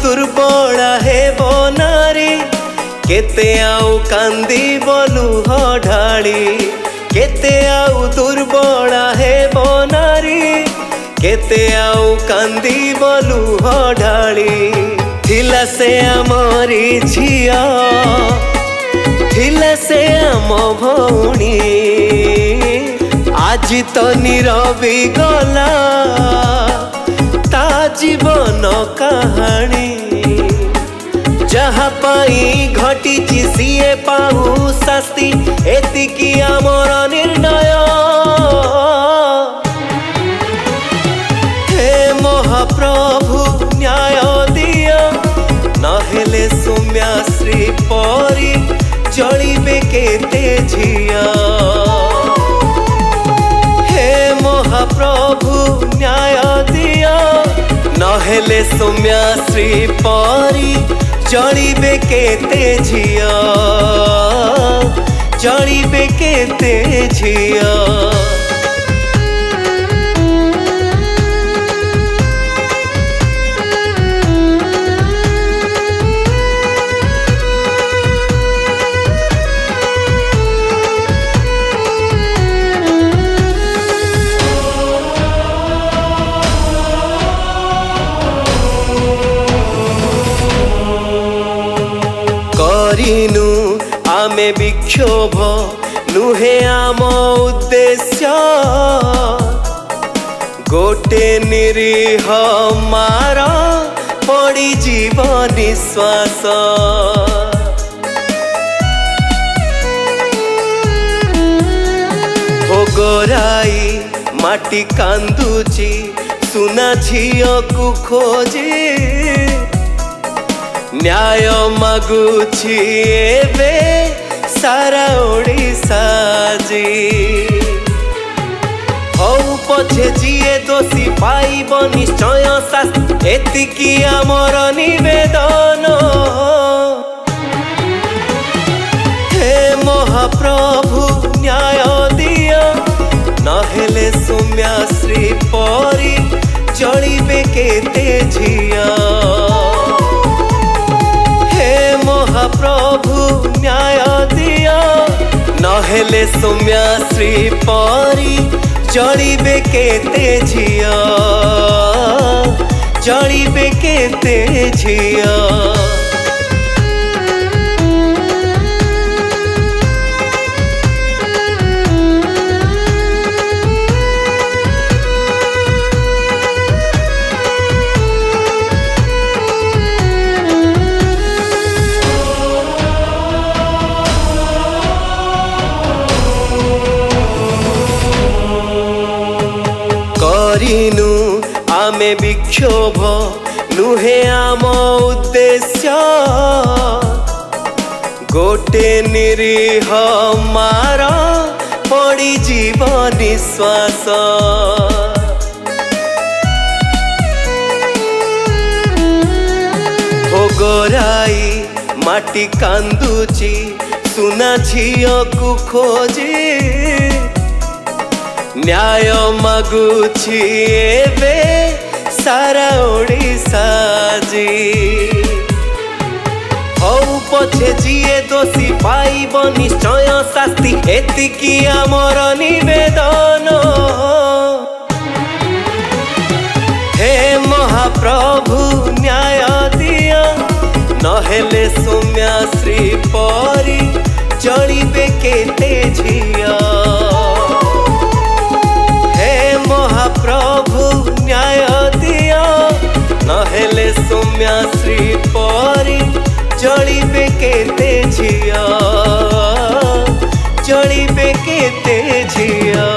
दुर्बला हेब नारी केते आउ कांदी लुह ढाली केते आउ दुर्बला हेब नारी केते आउ कांदी लुह ढाली थिला से आमरी झिया थिला से आम भौणी आज तो नीरवी गला ता जीवन कहानी जहाँ पाई घटी सीए पाऊ शास्ति एतिकी आमर निर्णय हे महाप्रभु न्याय दिया नहेले सौम्याश्री परी जलिबे केते झिया हे महाप्रभु न्याय दिया नहेले सौम्याश्री परी जलिबे केते झिया जलिबे केते झिया करिनु आमे विक्षोभ नुहे आम उद्देश्य गोटे निरीह मार पड़ी जीव निश्वास भोगराई माटी कांदुची सुना झियो को खोजी न्याय मागुछि एबे सारा ओडिशा जी हौ पछे जिए दोषी पाइब निश्चय शास्ति एतिकी आमर निवेदन हे महाप्रभु न्याय दिया नहेले सौम्याश्री परी जलिबे केते झिया महाप्रभु न्याय दिया नहेले सौम्याश्री परी जलिबे केते झिया जलिबे केते झिया करिनु आमे विक्षोभ नुहे आम उद्देश्य गोटे निरीह मार पड़ी जीव निश्वास भोगराई माटी कांदुची सुना झियो को खोजी न्याय मागुछि एबे सारा ओडिशा जी हौ पछे जिए दोषी पाइब निश्चय शास्ति एतिकी आमर निवेदन हे महाप्रभु न्याय दिया नहेले सौम्याश्री परी जलिबे केते झिया महाप्रभु न्याय दिया नहेले सौम्याश्री परी जलिबे केते झिया जलिबे केते झिया।